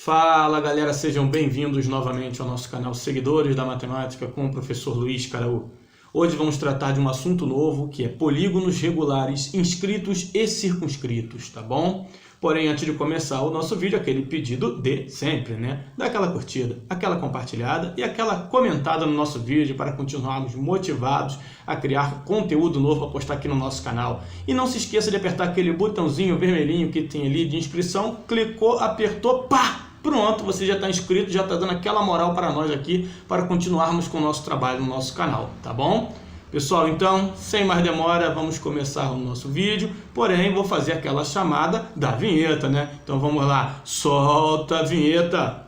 Fala galera, sejam bem-vindos novamente ao nosso canal Seguidores da Matemática com o professor Luiz Caraú. Hoje vamos tratar de um assunto novo que é polígonos regulares inscritos e circunscritos, tá bom? Porém, antes de começar o nosso vídeo, aquele pedido de sempre, né? Dá aquela curtida, aquela compartilhada e aquela comentada no nosso vídeo para continuarmos motivados a criar conteúdo novo para postar aqui no nosso canal. E não se esqueça de apertar aquele botãozinho vermelhinho que tem ali de inscrição, clicou, apertou, pá! Pronto, você já está inscrito, já está dando aquela moral para nós aqui, para continuarmos com o nosso trabalho no nosso canal, tá bom? Pessoal, então, sem mais demora, vamos começar o nosso vídeo, porém, vou fazer aquela chamada da vinheta, né? Então vamos lá, solta a vinheta!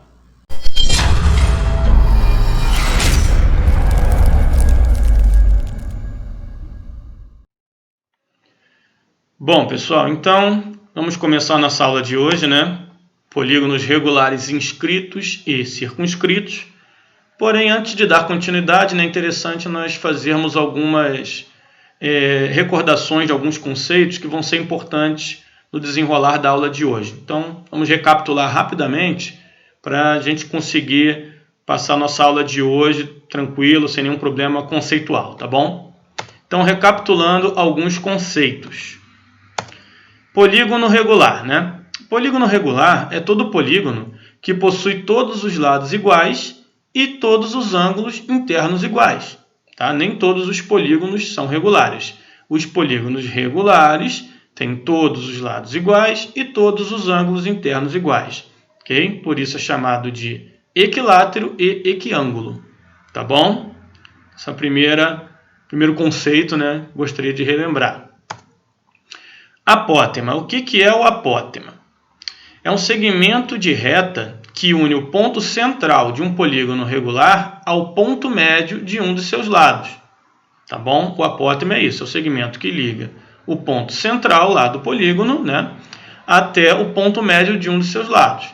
Bom, pessoal, então, vamos começar a nossa aula de hoje, né? Polígonos regulares inscritos e circunscritos. Porém, antes de dar continuidade, é interessante nós fazermos algumas recordações de alguns conceitos que vão ser importantes no desenrolar da aula de hoje. Então, vamos recapitular rapidamente para a gente conseguir passar a nossa aula de hoje tranquilo, sem nenhum problema conceitual, tá bom? Então, recapitulando alguns conceitos. Polígono regular, né? Polígono regular é todo polígono que possui todos os lados iguais e todos os ângulos internos iguais. Tá? Nem todos os polígonos são regulares. Os polígonos regulares têm todos os lados iguais e todos os ângulos internos iguais. Okay? Por isso é chamado de equilátero e equiângulo. Tá bom? Esse é o primeiro conceito, né? Gostaria de relembrar. Apótema. O que é o apótema? É um segmento de reta que une o ponto central de um polígono regular ao ponto médio de um de seus lados. Tá bom? O apótema é isso, é o segmento que liga o ponto central lá do polígono, né, até o ponto médio de um de seus lados.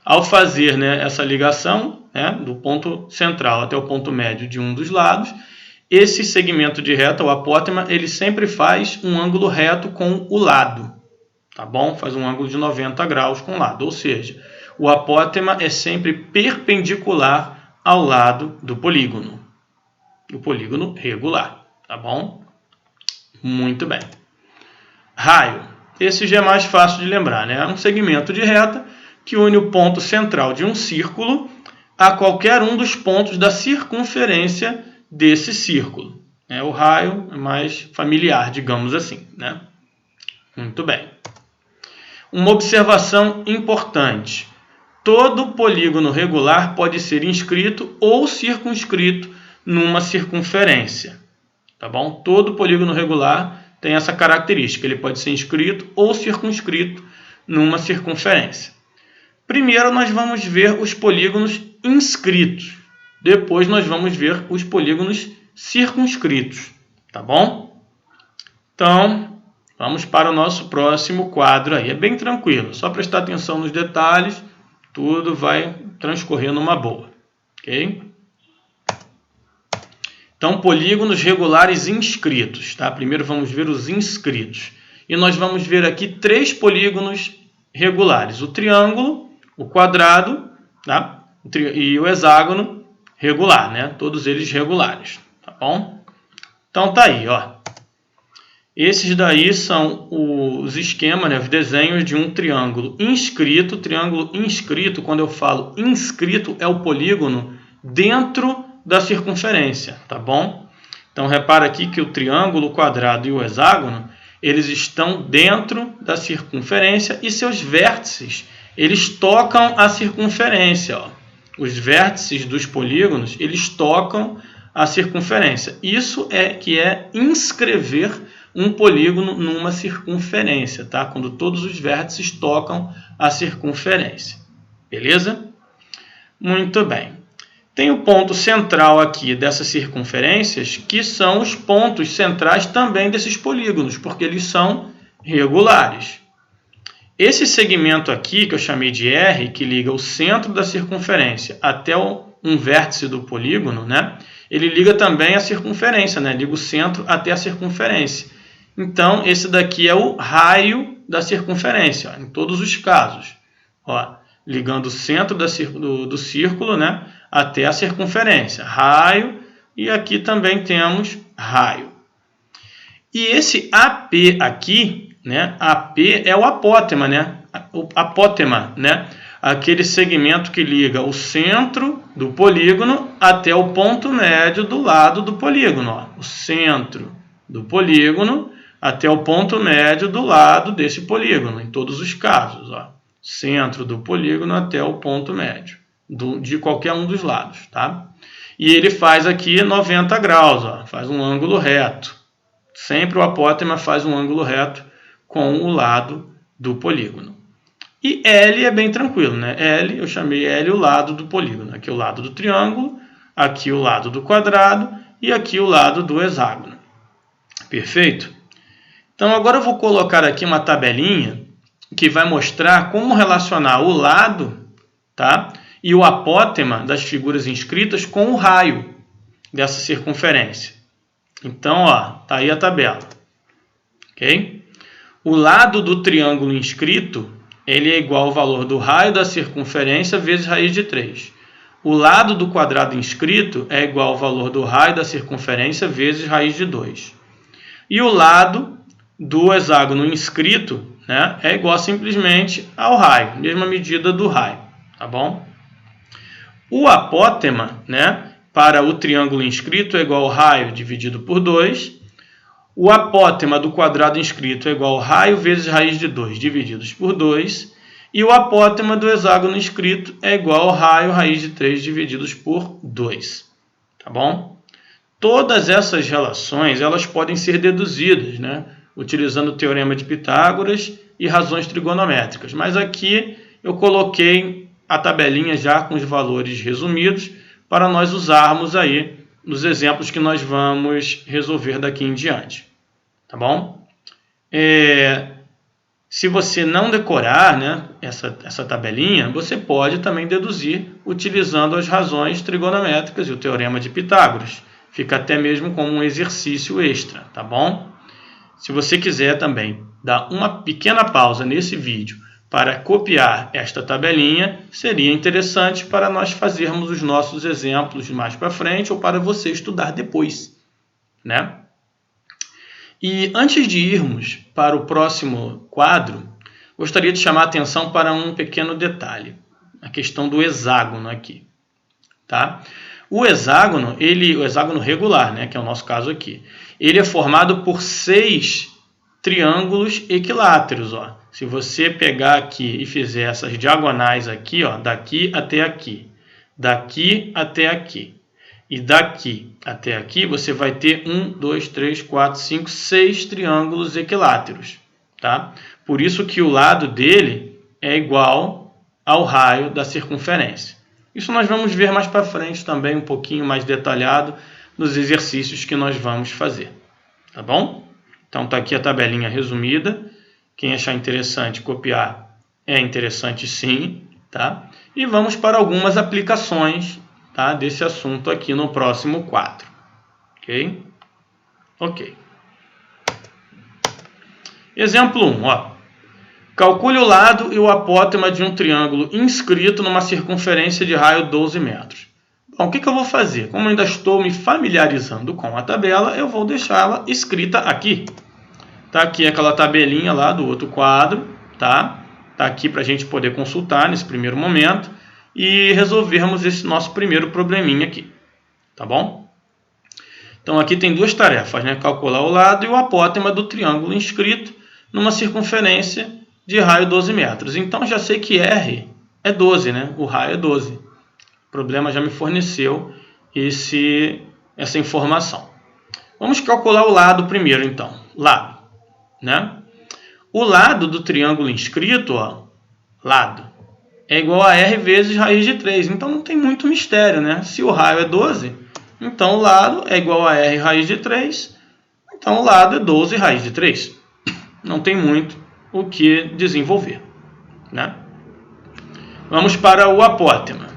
Ao fazer, né, essa ligação, né, do ponto central até o ponto médio de um dos lados, esse segmento de reta, o apótema, ele sempre faz um ângulo reto com o lado. Tá bom? Faz um ângulo de 90 graus com o lado, ou seja, o apótema é sempre perpendicular ao lado do polígono regular, tá bom? Muito bem. Raio, esse já é mais fácil de lembrar, né? É um segmento de reta que une o ponto central de um círculo a qualquer um dos pontos da circunferência desse círculo. O raio é mais familiar, digamos assim, né? Muito bem. Uma observação importante. Todo polígono regular pode ser inscrito ou circunscrito numa circunferência. Tá bom? Todo polígono regular tem essa característica. Ele pode ser inscrito ou circunscrito numa circunferência. Primeiro nós vamos ver os polígonos inscritos. Depois nós vamos ver os polígonos circunscritos. Tá bom? Então, vamos para o nosso próximo quadro aí. É bem tranquilo, só prestar atenção nos detalhes, tudo vai transcorrer numa boa. Ok? Então, polígonos regulares inscritos. Tá? Primeiro vamos ver os inscritos. E nós vamos ver aqui 3 polígonos regulares. O triângulo, o quadrado, tá? E o hexágono regular, né? Todos eles regulares. Tá bom? Então tá aí, ó. Esses daí são os esquemas, né, os desenhos de um triângulo inscrito. Triângulo inscrito, quando eu falo inscrito, é o polígono dentro da circunferência, tá bom? Então, repara aqui que o triângulo, o quadrado e o hexágono, eles estão dentro da circunferência e seus vértices, eles tocam a circunferência. Ó. Os vértices dos polígonos, eles tocam a circunferência. Isso é que é inscrever um polígono numa circunferência, tá? Quando todos os vértices tocam a circunferência. Beleza? Muito bem. Tem o ponto central aqui dessas circunferências, que são os pontos centrais também desses polígonos, porque eles são regulares. Esse segmento aqui, que eu chamei de R, que liga o centro da circunferência até um vértice do polígono, né? Ele liga também a circunferência, né? Liga o centro até a circunferência. Então, esse daqui é o raio da circunferência, ó, em todos os casos. Ó, ligando o centro do círculo, né, até a circunferência. Raio, e aqui também temos raio. E esse AP aqui, né, AP é o apótema, né, aquele segmento que liga o centro do polígono até o ponto médio do lado do polígono. Ó. O centro do polígono até o ponto médio do lado desse polígono, em todos os casos. Ó. Centro do polígono até o ponto médio, de qualquer um dos lados. Tá? E ele faz aqui 90 graus, ó, faz um ângulo reto. Sempre o apótema faz um ângulo reto com o lado do polígono. E L é bem tranquilo, né? L, eu chamei L o lado do polígono. Aqui o lado do triângulo, aqui o lado do quadrado e aqui o lado do hexágono. Perfeito? Então agora eu vou colocar aqui uma tabelinha que vai mostrar como relacionar o lado, tá? E o apótema das figuras inscritas com o raio dessa circunferência. Então, ó, tá aí a tabela. Ok? O lado do triângulo inscrito, ele é igual ao valor do raio da circunferência vezes raiz de 3. O lado do quadrado inscrito é igual ao valor do raio da circunferência vezes raiz de 2. E o lado do hexágono inscrito, né, é igual simplesmente ao raio, mesma medida do raio, tá bom? O apótema, né, para o triângulo inscrito é igual ao raio dividido por 2. O apótema do quadrado inscrito é igual ao raio vezes raiz de 2 divididos por 2. E o apótema do hexágono inscrito é igual ao raio raiz de 3 divididos por 2. Tá bom? Todas essas relações elas podem ser deduzidas, né, utilizando o teorema de Pitágoras e razões trigonométricas. Mas aqui eu coloquei a tabelinha já com os valores resumidos para nós usarmos aí nos exemplos que nós vamos resolver daqui em diante. Tá bom? Se você não decorar, né, essa tabelinha, você pode também deduzir utilizando as razões trigonométricas e o teorema de Pitágoras. Fica até mesmo como um exercício extra, tá bom? Se você quiser também dar uma pequena pausa nesse vídeo para copiar esta tabelinha, seria interessante para nós fazermos os nossos exemplos mais para frente ou para você estudar depois, né? E antes de irmos para o próximo quadro, gostaria de chamar a atenção para um pequeno detalhe, a questão do hexágono aqui, tá? O hexágono, o hexágono regular, né, que é o nosso caso aqui, ele é formado por 6 triângulos equiláteros, ó. Se você pegar aqui e fizer essas diagonais aqui, ó, daqui até aqui, daqui até aqui e daqui até aqui, você vai ter 1, 2, 3, 4, 5, 6 triângulos equiláteros, tá? Por isso que o lado dele é igual ao raio da circunferência. Isso nós vamos ver mais para frente também, um pouquinho mais detalhado, nos exercícios que nós vamos fazer, tá bom? Então está aqui a tabelinha resumida. Quem achar interessante copiar, é interessante sim, tá? E vamos para algumas aplicações, tá, desse assunto aqui no próximo quadro. Ok? Ok. Exemplo 1, ó. Calcule o lado e o apótema de um triângulo inscrito numa circunferência de raio 12 metros. Bom, o que eu vou fazer? Como eu ainda estou me familiarizando com a tabela, eu vou deixá-la escrita aqui. Tá aqui aquela tabelinha lá do outro quadro, tá? Tá aqui para a gente poder consultar nesse primeiro momento e resolvermos esse nosso primeiro probleminha aqui, tá bom? Então aqui tem duas tarefas, né? Calcular o lado e o apótema do triângulo inscrito numa circunferência de raio 12 metros. Então já sei que R é 12, né? O raio é 12. O problema já me forneceu essa informação. Vamos calcular o lado primeiro, então. Lado, né? O lado do triângulo inscrito, ó, lado, é igual a R vezes raiz de 3. Então não tem muito mistério, né? Se o raio é 12, então o lado é igual a R raiz de 3. Então o lado é 12 raiz de 3. Não tem muito o que desenvolver, né? Vamos para o apótema.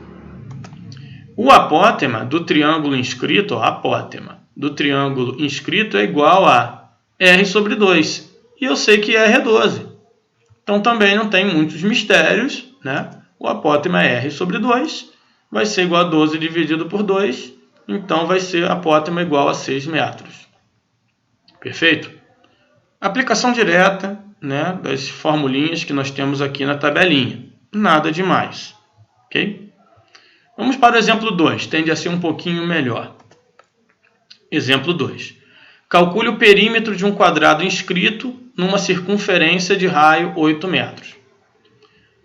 O apótema do triângulo inscrito, ó, apótema do triângulo inscrito é igual a R sobre 2. E eu sei que R é 12. Então também não tem muitos mistérios, né? O apótema é r sobre 2, vai ser igual a 12 dividido por 2, então vai ser apótema igual a 6 metros. Perfeito? Aplicação direta, né, das formulinhas que nós temos aqui na tabelinha. Nada demais. Ok? Vamos para o exemplo 2, tende a ser um pouquinho melhor. Exemplo 2. Calcule o perímetro de um quadrado inscrito numa circunferência de raio 8 metros.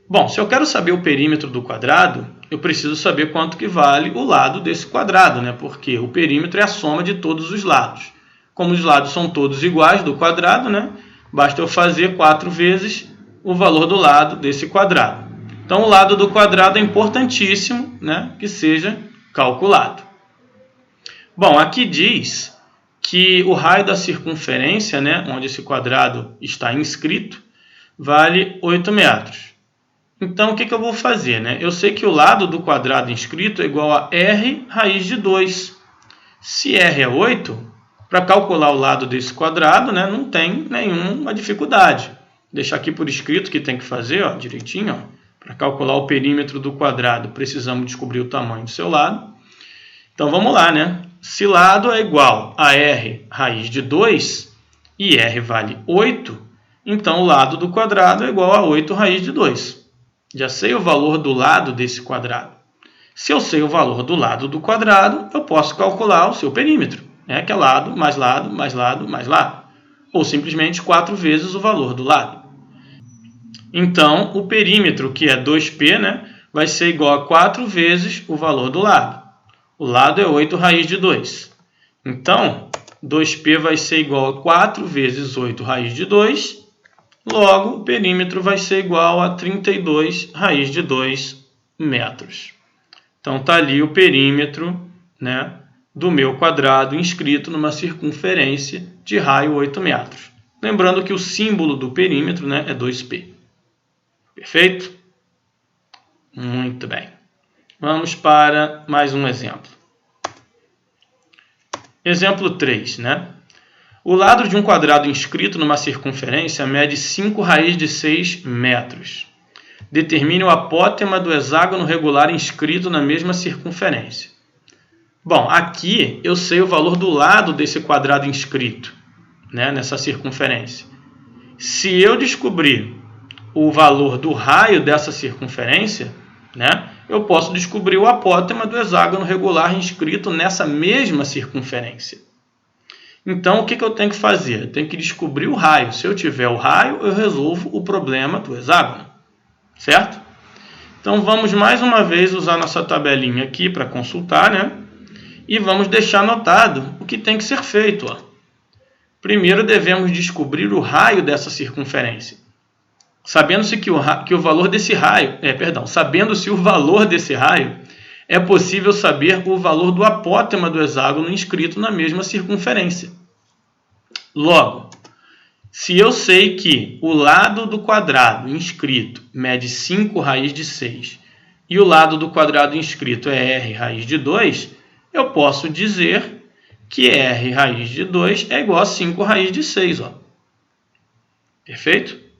Bom, se eu quero saber o perímetro do quadrado, eu preciso saber quanto que vale o lado desse quadrado, né? Porque o perímetro é a soma de todos os lados. Como os lados são todos iguais do quadrado, né? Basta eu fazer 4 vezes o valor do lado desse quadrado. Então, o lado do quadrado é importantíssimo, né, que seja calculado. Bom, aqui diz que o raio da circunferência, né, onde esse quadrado está inscrito, vale 8 metros. Então, o que eu vou fazer? Né? Eu sei que o lado do quadrado inscrito é igual a r raiz de 2. Se r é 8, para calcular o lado desse quadrado, né, não tem nenhuma dificuldade. Vou deixar aqui por escrito que tem que fazer, ó, direitinho. Ó. Para calcular o perímetro do quadrado, precisamos descobrir o tamanho do seu lado. Então, vamos lá, né? Se lado é igual a r raiz de 2 e r vale 8, então o lado do quadrado é igual a 8 raiz de 2. Já sei o valor do lado desse quadrado. Se eu sei o valor do lado do quadrado, eu posso calcular o seu perímetro, né? Que é lado, mais lado, mais lado, mais lado. Ou simplesmente 4 vezes o valor do lado. Então, o perímetro, que é 2π, né, vai ser igual a 4 vezes o valor do lado. O lado é 8 raiz de 2. Então, 2π vai ser igual a 4 vezes 8 raiz de 2. Logo, o perímetro vai ser igual a 32 raiz de 2 metros. Então, está ali o perímetro, né, do meu quadrado inscrito numa circunferência de raio 8 metros. Lembrando que o símbolo do perímetro, né, é 2π. Perfeito? Muito bem. Vamos para mais um exemplo. Exemplo 3, né? O lado de um quadrado inscrito numa circunferência mede 5 raiz de 6 metros. Determine o apótema do hexágono regular inscrito na mesma circunferência. Bom, aqui eu sei o valor do lado desse quadrado inscrito, né, nessa circunferência. Se eu descobrir o valor do raio dessa circunferência, né, eu posso descobrir o apótema do hexágono regular inscrito nessa mesma circunferência. Então, o que eu tenho que fazer? Eu tenho que descobrir o raio. Se eu tiver o raio, eu resolvo o problema do hexágono. Certo? Então, vamos mais uma vez usar nossa tabelinha aqui para consultar, né? E vamos deixar anotado o que tem que ser feito. Ó. Primeiro, devemos descobrir o raio dessa circunferência. Sabendo-se que o valor desse raio, sabendo-se o valor desse raio, é possível saber o valor do apótema do hexágono inscrito na mesma circunferência. Logo, se eu sei que o lado do quadrado inscrito mede 5 raiz de 6 e o lado do quadrado inscrito é r raiz de 2, eu posso dizer que r raiz de 2 é igual a 5 raiz de 6. Ó. Perfeito?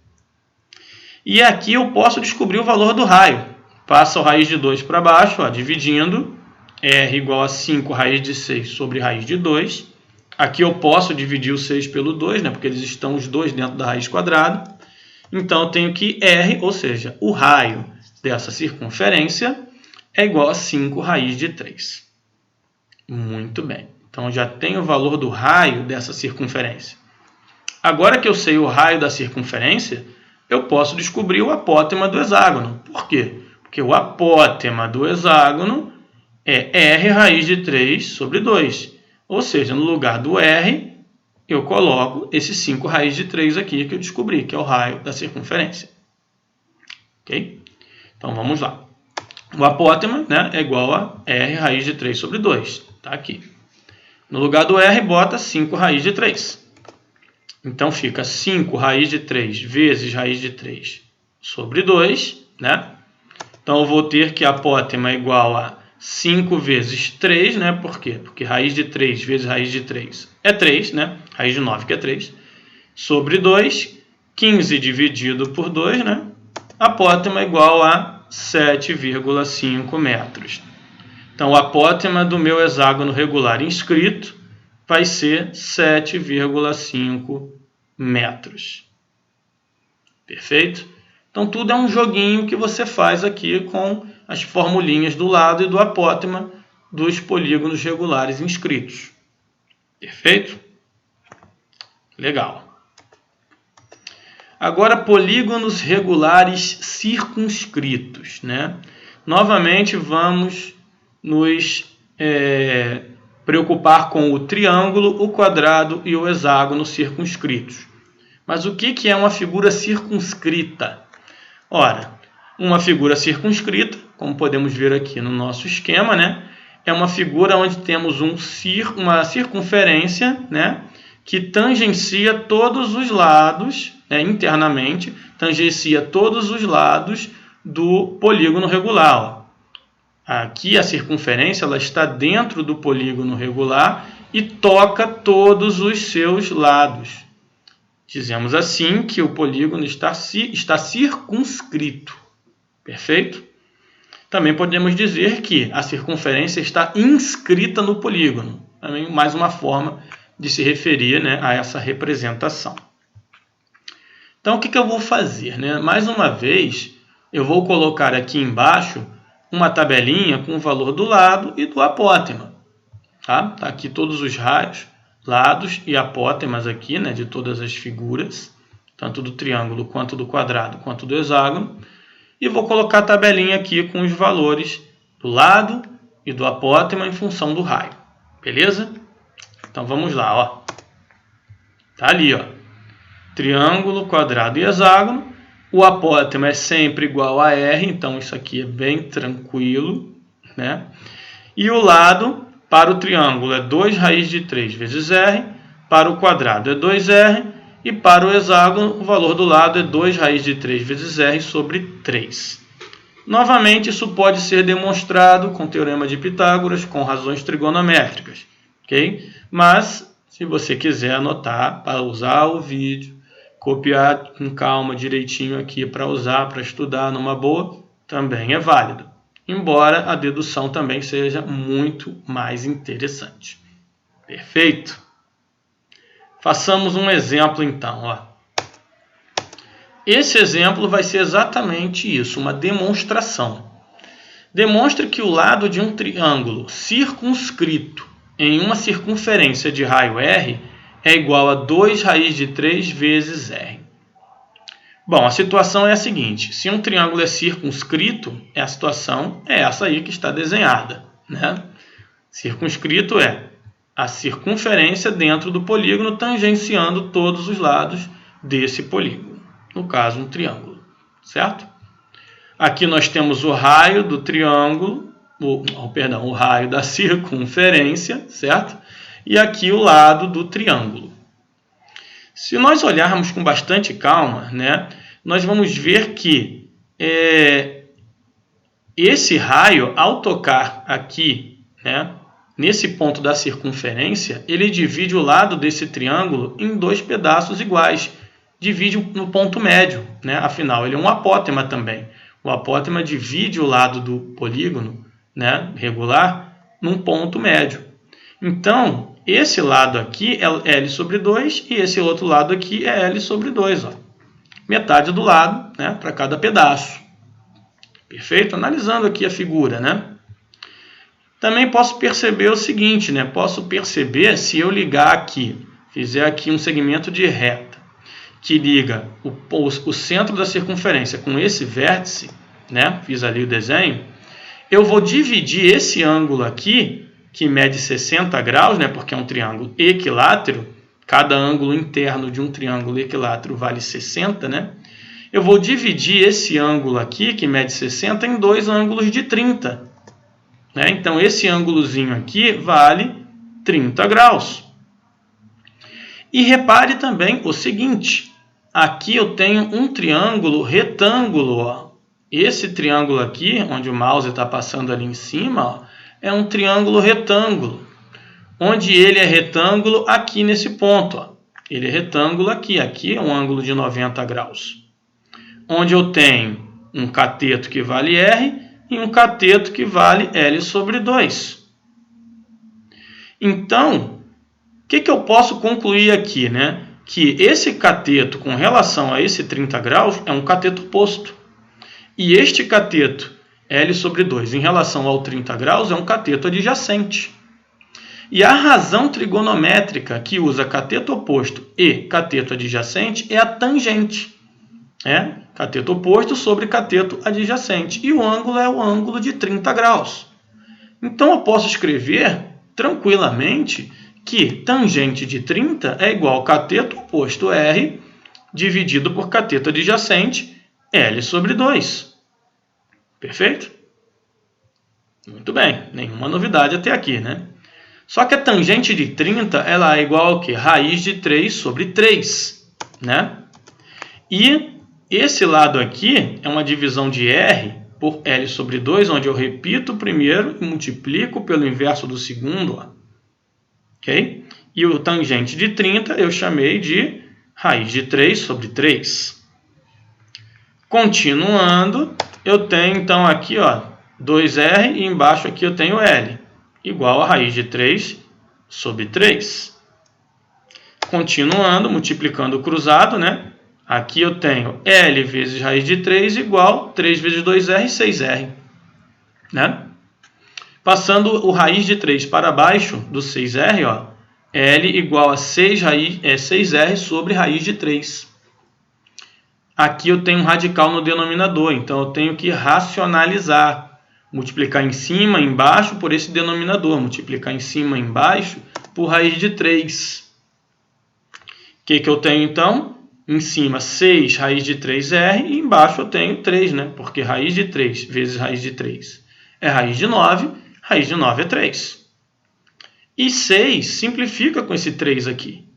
E aqui eu posso descobrir o valor do raio. Passa o raiz de 2 para baixo, ó, dividindo. R igual a 5 raiz de 6 sobre raiz de 2. Aqui eu posso dividir o 6 pelo 2, né, porque eles estão os dois dentro da raiz quadrada. Então, eu tenho que R, ou seja, o raio dessa circunferência, é igual a 5 raiz de 3. Muito bem. Então, eu já tenho o valor do raio dessa circunferência. Agora que eu sei o raio da circunferência, eu posso descobrir o apótema do hexágono. Por quê? Porque o apótema do hexágono é r raiz de 3 sobre 2. Ou seja, no lugar do r, eu coloco esse 5 raiz de 3 aqui que eu descobri, que é o raio da circunferência. Ok? Então, vamos lá. O apótema, né, é igual a r raiz de 3 sobre 2. Está aqui. No lugar do r, bota 5 raiz de 3. Então, fica 5 raiz de 3 vezes raiz de 3 sobre 2, né? Então, eu vou ter que a apótema é igual a 5 vezes 3, né? Por quê? Porque raiz de 3 vezes raiz de 3 é 3, né? Raiz de 9 que é 3. Sobre 2, 15 dividido por 2, né? A apótema é igual a 7,5 metros. Então, o apótema do meu hexágono regular inscrito vai ser 7,5 metros. Perfeito? Então, tudo é um joguinho que você faz aqui com as formulinhas do lado e do apótema dos polígonos regulares inscritos. Perfeito? Legal. Agora, polígonos regulares circunscritos, né? Novamente, vamos nos preocupar com o triângulo, o quadrado e o hexágono circunscritos. Mas o que é uma figura circunscrita? Ora, uma figura circunscrita, como podemos ver aqui no nosso esquema, né? É uma figura onde temos uma circunferência, né? Que tangencia todos os lados, internamente, tangencia todos os lados do polígono regular. Ó. Aqui a circunferência ela está dentro do polígono regular e toca todos os seus lados. Dizemos assim que o polígono está circunscrito. Perfeito? Também podemos dizer que a circunferência está inscrita no polígono. Também mais uma forma de se referir, né, a essa representação. Então, o que eu vou fazer? Né? Mais uma vez, eu vou colocar aqui embaixo uma tabelinha com o valor do lado e do apótema. Tá aqui todos os raios, lados e apótemas aqui, né, de todas as figuras, tanto do triângulo, quanto do quadrado, quanto do hexágono. E vou colocar a tabelinha aqui com os valores do lado e do apótema em função do raio. Beleza? Então vamos lá, ó. Tá ali, ó. Triângulo, quadrado e hexágono. O apótema é sempre igual a R, então isso aqui é bem tranquilo, né? E o lado para o triângulo é 2 raiz de 3 vezes R, para o quadrado é 2R e para o hexágono o valor do lado é 2 raiz de 3 vezes R sobre 3. Novamente, isso pode ser demonstrado com o teorema de Pitágoras, com razões trigonométricas, ok? Mas, se você quiser anotar, pausar o vídeo, copiar com calma direitinho aqui para usar, para estudar numa boa, também é válido. Embora a dedução também seja muito mais interessante. Perfeito? Façamos um exemplo então. Ó. Esse exemplo vai ser exatamente isso, uma demonstração. Demonstre que o lado de um triângulo circunscrito em uma circunferência de raio R é igual a 2 raiz de 3 vezes R. Bom, a situação é a seguinte. Se um triângulo é circunscrito, a situação é essa aí que está desenhada. Né? Circunscrito é a circunferência dentro do polígono tangenciando todos os lados desse polígono. No caso, um triângulo. Certo? Aqui nós temos o raio do triângulo, o raio da circunferência, certo? E aqui o lado do triângulo. Se nós olharmos com bastante calma, né, nós vamos ver que esse raio, ao tocar aqui, né, nesse ponto da circunferência, ele divide o lado desse triângulo em 2 pedaços iguais. Divide no ponto médio, né? Afinal, ele é um apótema também. O apótema divide o lado do polígono, né, regular num ponto médio. Então, esse lado aqui é L sobre 2 e esse outro lado aqui é L sobre 2. Ó. Metade do lado, né, para cada pedaço. Perfeito? Analisando aqui a figura, né? Também posso perceber o seguinte, né? Posso perceber se eu ligar aqui, fizer aqui um segmento de reta, que liga o centro da circunferência com esse vértice, né? Fiz ali o desenho. Eu vou dividir esse ângulo aqui, que mede 60 graus, né? Porque é um triângulo equilátero. Cada ângulo interno de um triângulo equilátero vale 60, né? Eu vou dividir esse ângulo aqui, que mede 60, em 2 ângulos de 30. Né? Então, esse ângulozinho aqui vale 30 graus. E repare também o seguinte. Aqui eu tenho um triângulo retângulo. Ó. Esse triângulo aqui, onde o mouse está passando ali em cima, ó, é um triângulo retângulo. Onde ele é retângulo aqui nesse ponto. Ó. Ele é retângulo aqui. Aqui é um ângulo de 90 graus. Onde eu tenho um cateto que vale R e um cateto que vale L sobre 2. Então, o que eu posso concluir aqui, né? Que esse cateto com relação a esse 30 graus é um cateto oposto. E este cateto L sobre 2 em relação ao 30 graus é um cateto adjacente. E a razão trigonométrica que usa cateto oposto e cateto adjacente é a tangente. Cateto oposto sobre cateto adjacente. E o ângulo é o ângulo de 30 graus. Então eu posso escrever tranquilamente que tangente de 30 é igual a cateto oposto R dividido por cateto adjacente L sobre 2. Perfeito? Muito bem, nenhuma novidade até aqui, né? Só que a tangente de 30 ela é igual ao quê? Raiz de 3 sobre 3, né? E esse lado aqui é uma divisão de R por L sobre 2, onde eu repito o primeiro e multiplico pelo inverso do segundo. Ó. Ok? E o tangente de 30 eu chamei de raiz de 3 sobre 3. Continuando, eu tenho então aqui 2R e embaixo aqui eu tenho L, igual a raiz de 3 sobre 3. Continuando, multiplicando o cruzado, né? Aqui eu tenho L vezes raiz de 3 igual 3 vezes 2R, 6R. Né? Passando o raiz de 3 para baixo do 6R, L igual a 6R sobre raiz de 3. Aqui eu tenho um radical no denominador, então eu tenho que racionalizar. Multiplicar em cima e embaixo por esse denominador. Multiplicar em cima e embaixo por raiz de 3. O que eu tenho então? Em cima 6 raiz de 3R e embaixo eu tenho 3, né? Porque raiz de 3 vezes raiz de 3 é raiz de 9 é 3. E 6 simplifica com esse 3 aqui.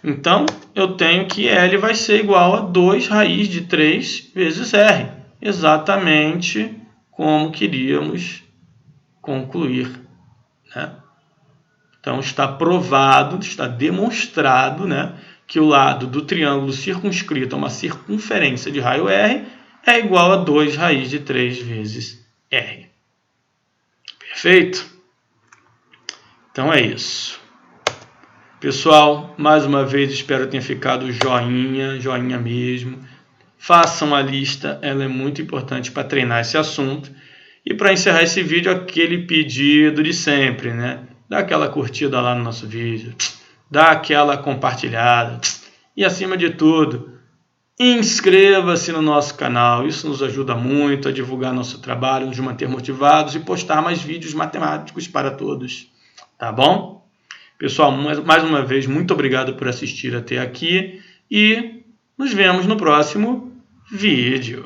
Então, eu tenho que L vai ser igual a 2 raiz de 3 vezes R. Exatamente como queríamos concluir. Né? Então, está provado, está demonstrado, né, que o lado do triângulo circunscrito a uma circunferência de raio R é igual a 2 raiz de 3 vezes R. Perfeito? Então é isso. Pessoal, mais uma vez espero que tenha ficado joinha mesmo. Façam a lista, ela é muito importante para treinar esse assunto. E para encerrar esse vídeo, aquele pedido de sempre, né? Dá aquela curtida lá no nosso vídeo, dá aquela compartilhada e, acima de tudo, inscreva-se no nosso canal. Isso nos ajuda muito a divulgar nosso trabalho, nos manter motivados e postar mais vídeos matemáticos para todos. Tá bom? Pessoal, mais uma vez, muito obrigado por assistir até aqui e nos vemos no próximo vídeo.